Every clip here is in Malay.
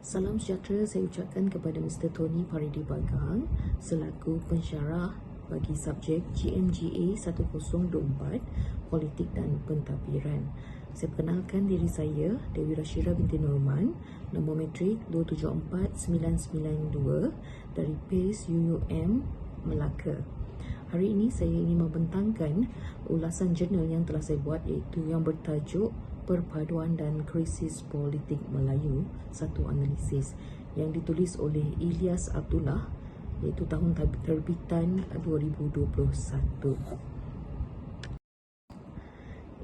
Salam sejahtera saya ucapkan kepada Mr. Tony Paridi Bagang selaku pensyarah bagi subjek GMGA 1024 Politik dan Pentadbiran. Saya perkenalkan diri saya Dewi Rashira binti Norman, nombor metrik 274992 dari PACE UUM Melaka. Hari ini saya ingin membentangkan ulasan jurnal yang telah saya buat, iaitu yang bertajuk Perpaduan dan Krisis Politik Melayu, satu analisis, yang ditulis oleh Ilyas Abdullah, iaitu tahun terbitan 2021.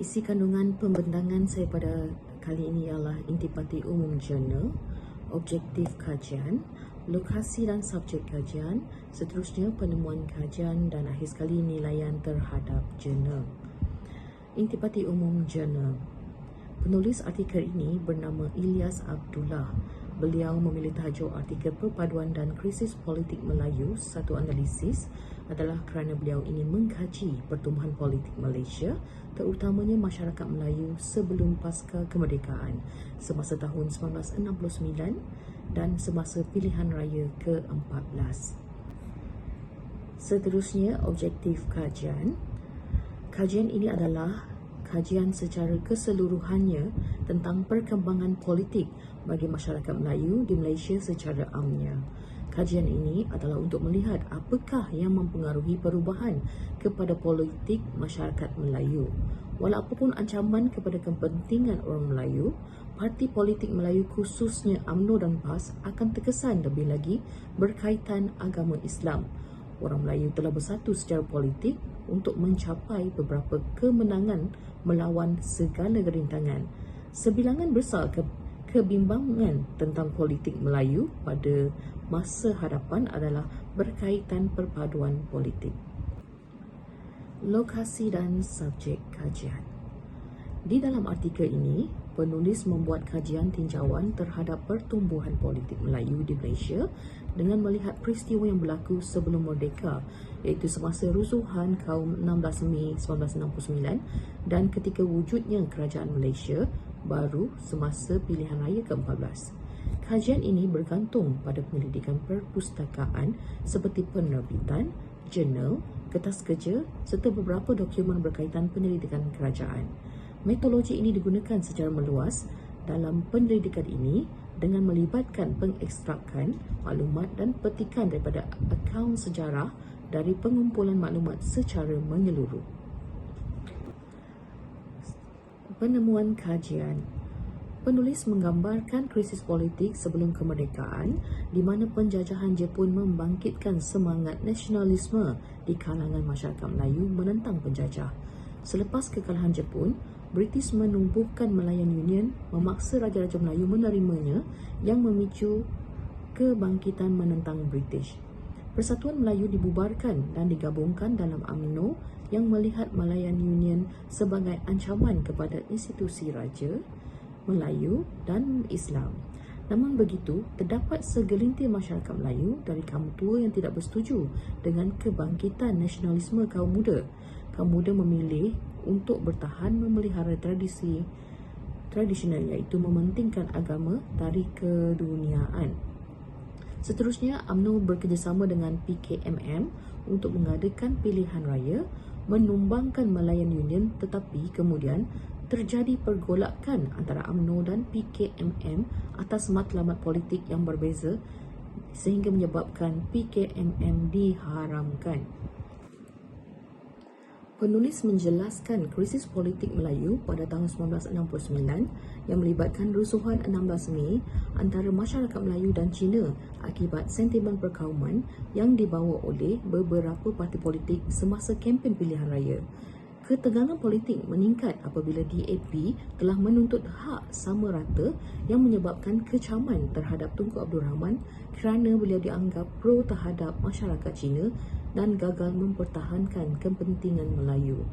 Isi kandungan pembentangan saya pada kali ini ialah intipati umum jurnal, objektif kajian, lokasi dan subjek kajian, seterusnya penemuan kajian dan akhir sekali nilaian terhadap jurnal. Intipati umum jurnal. Penulis artikel ini bernama Ilyas Abdullah. Beliau memilih tajuk artikel Perpaduan dan Krisis Politik Melayu, satu analisis, adalah kerana beliau ingin mengkaji pertumbuhan politik Malaysia, terutamanya masyarakat Melayu sebelum pasca kemerdekaan, semasa tahun 1969 dan semasa pilihan raya ke-14. Seterusnya, objektif kajian. Kajian ini adalah kajian secara keseluruhannya tentang perkembangan politik bagi masyarakat Melayu di Malaysia secara amnya. Kajian ini adalah untuk melihat apakah yang mempengaruhi perubahan kepada politik masyarakat Melayu. Walaupun ancaman kepada kepentingan orang Melayu, parti politik Melayu khususnya UMNO dan PAS akan terkesan lebih lagi berkaitan agama Islam. Orang Melayu telah bersatu secara politik untuk mencapai beberapa kemenangan melawan segala gerintangan. Sebilangan besar kebimbangan tentang politik Melayu pada masa hadapan adalah berkaitan perpaduan politik. Lokasi dan subjek kajian. Di dalam artikel ini, penulis membuat kajian tinjauan terhadap pertumbuhan politik Melayu di Malaysia dengan melihat peristiwa yang berlaku sebelum merdeka, iaitu semasa rusuhan kaum 16 Mei 1969 dan ketika wujudnya kerajaan Malaysia baru semasa pilihan raya ke-14. Kajian ini bergantung pada penyelidikan perpustakaan seperti penerbitan, jurnal, kertas kerja serta beberapa dokumen berkaitan penyelidikan kerajaan. Metodologi ini digunakan secara meluas dalam penyelidikan ini dengan melibatkan pengekstrakan maklumat dan petikan daripada akaun sejarah dari pengumpulan maklumat secara menyeluruh. Penemuan kajian. Penulis menggambarkan krisis politik sebelum kemerdekaan di mana penjajahan Jepun membangkitkan semangat nasionalisme di kalangan masyarakat Melayu menentang penjajah. Selepas kekalahan Jepun, British menubuhkan Malayan Union, memaksa Raja-Raja Melayu menerimanya yang memicu kebangkitan menentang British. Persatuan Melayu dibubarkan dan digabungkan dalam UMNO yang melihat Malayan Union sebagai ancaman kepada institusi Raja Melayu dan Islam. Namun begitu, terdapat segelintir masyarakat Melayu dari kaum tua yang tidak bersetuju dengan kebangkitan nasionalisme kaum muda. Kaum muda memilih untuk bertahan memelihara tradisional, iaitu mementingkan agama dari keduniaan. Seterusnya, UMNO bekerjasama dengan PKMM untuk mengadakan pilihan raya, menumbangkan Malayan Union, tetapi kemudian terjadi pergolakan antara UMNO dan PKMM atas matlamat politik yang berbeza sehingga menyebabkan PKMM diharamkan. Penulis menjelaskan krisis politik Melayu pada tahun 1969 yang melibatkan rusuhan 16 Mei antara masyarakat Melayu dan Cina akibat sentimen perkauman yang dibawa oleh beberapa parti politik semasa kempen pilihan raya. Ketegangan politik meningkat apabila DAP telah menuntut hak sama rata yang menyebabkan kecaman terhadap Tunku Abdul Rahman kerana beliau dianggap pro terhadap masyarakat Cina dan gagal mempertahankan kepentingan Melayu.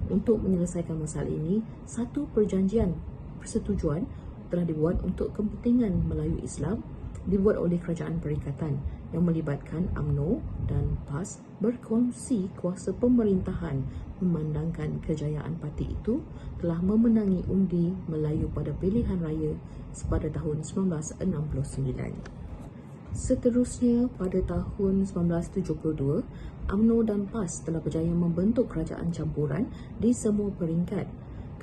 Untuk menyelesaikan masalah ini, satu perjanjian persetujuan telah dibuat untuk kepentingan Melayu Islam, dibuat oleh Kerajaan Perikatan yang melibatkan UMNO dan PAS berkongsi kuasa pemerintahan, memandangkan kejayaan parti itu telah memenangi undi Melayu pada pilihan raya pada tahun 1969. Seterusnya, pada tahun 1972, UMNO dan PAS telah berjaya membentuk kerajaan campuran di semua peringkat.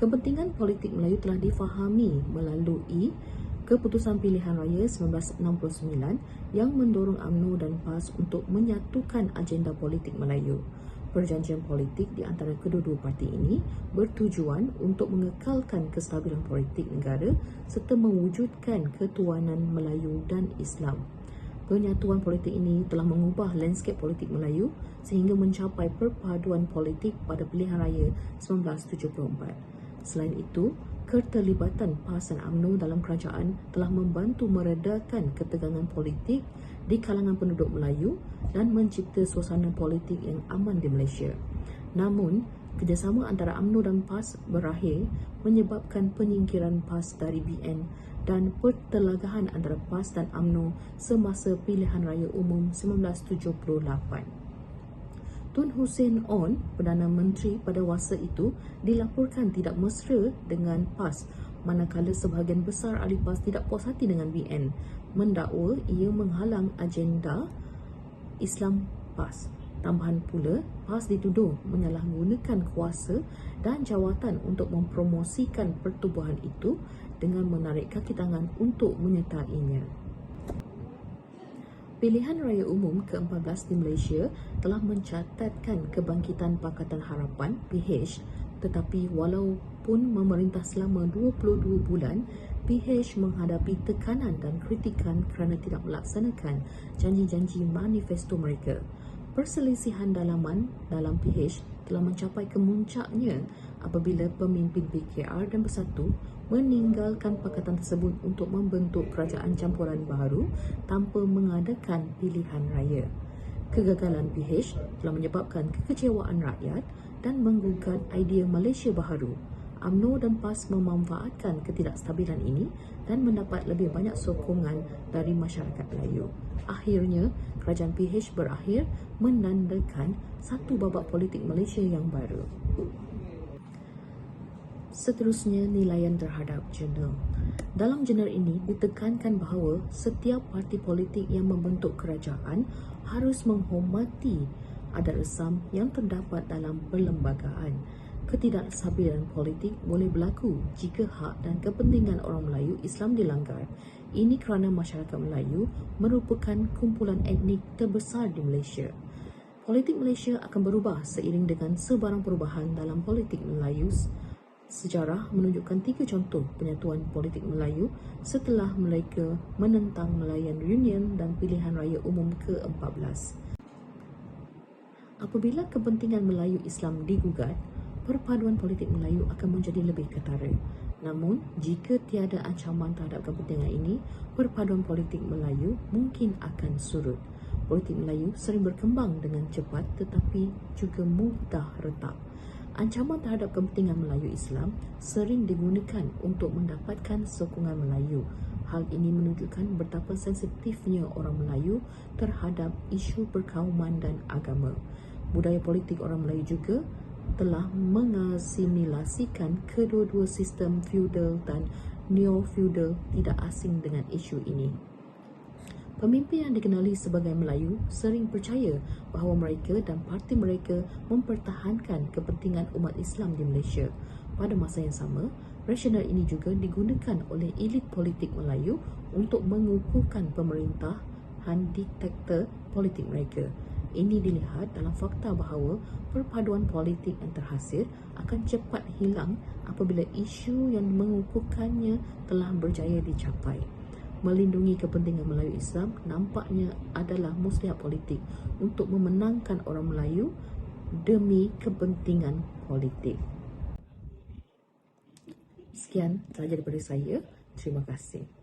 Kepentingan politik Melayu telah difahami melalui Keputusan Pilihan Raya 1969 yang mendorong UMNO dan PAS untuk menyatukan agenda politik Melayu. Perjanjian politik di antara kedua-dua parti ini bertujuan untuk mengekalkan kestabilan politik negara serta mewujudkan ketuanan Melayu dan Islam. Penyatuan politik ini telah mengubah landscape politik Melayu sehingga mencapai perpaduan politik pada pilihan raya 1974. Selain itu, keterlibatan PAS dan UMNO dalam kerajaan telah membantu meredakan ketegangan politik di kalangan penduduk Melayu dan mencipta suasana politik yang aman di Malaysia. Namun, kerjasama antara UMNO dan PAS berakhir menyebabkan penyingkiran PAS dari BN dan pertelagahan antara PAS dan UMNO semasa pilihan raya umum 1978. Tun Hussein On, Perdana Menteri pada masa itu, dilaporkan tidak mesra dengan PAS, manakala sebahagian besar ahli PAS tidak puas hati dengan BN, mendakwa ia menghalang agenda Islam PAS. Tambahan pula, PAS dituduh menyalahgunakan kuasa dan jawatan untuk mempromosikan pertubuhan itu dengan menarik kaki tangan untuk menyertainya. Pilihan Raya Umum ke-14 di Malaysia telah mencatatkan kebangkitan Pakatan Harapan (PH), tetapi walaupun memerintah selama 22 bulan, PH menghadapi tekanan dan kritikan kerana tidak melaksanakan janji-janji manifesto mereka. Perselisihan dalaman dalam PH telah mencapai kemuncaknya apabila pemimpin PKR dan Bersatu meninggalkan pakatan tersebut untuk membentuk kerajaan campuran baru tanpa mengadakan pilihan raya. Kegagalan PH telah menyebabkan kekecewaan rakyat dan menggugat idea Malaysia baharu. UMNO dan PAS memanfaatkan ketidakstabilan ini dan mendapat lebih banyak sokongan dari masyarakat Melayu. Akhirnya, kerajaan PH berakhir menandakan satu babak politik Malaysia yang baru. Seterusnya, nilaian terhadap jurnal. Dalam jurnal ini ditekankan bahawa setiap parti politik yang membentuk kerajaan harus menghormati adat resam yang terdapat dalam perlembagaan. Ketidakstabilan politik boleh berlaku jika hak dan kepentingan orang Melayu Islam dilanggar. Ini kerana masyarakat Melayu merupakan kumpulan etnik terbesar di Malaysia. Politik Malaysia akan berubah seiring dengan sebarang perubahan dalam politik Melayu. Sejarah menunjukkan 3 contoh penyatuan politik Melayu setelah mereka menentang Malayan Union dan pilihan raya umum ke-14. Apabila kepentingan Melayu Islam digugat, perpaduan politik Melayu akan menjadi lebih ketara. Namun, jika tiada ancaman terhadap kepentingan ini, perpaduan politik Melayu mungkin akan surut. Politik Melayu sering berkembang dengan cepat tetapi juga mudah retak. Ancaman terhadap kepentingan Melayu Islam sering digunakan untuk mendapatkan sokongan Melayu. Hal ini menunjukkan betapa sensitifnya orang Melayu terhadap isu perkauman dan agama. Budaya politik orang Melayu juga telah mengasimilasikan kedua-dua sistem feudal dan neo-feudal tidak asing dengan isu ini. Pemimpin yang dikenali sebagai Melayu sering percaya bahawa mereka dan parti mereka mempertahankan kepentingan umat Islam di Malaysia. Pada masa yang sama, rasional ini juga digunakan oleh elit politik Melayu untuk mengukuhkan pemerintahan diktator politik mereka. Ini dilihat dalam fakta bahawa perpaduan politik yang terhasil akan cepat hilang apabila isu yang mengukuhkannya telah berjaya dicapai. Melindungi kepentingan Melayu Islam nampaknya adalah muslihat politik untuk memenangkan orang Melayu demi kepentingan politik. Sekian sahaja daripada saya. Terima kasih.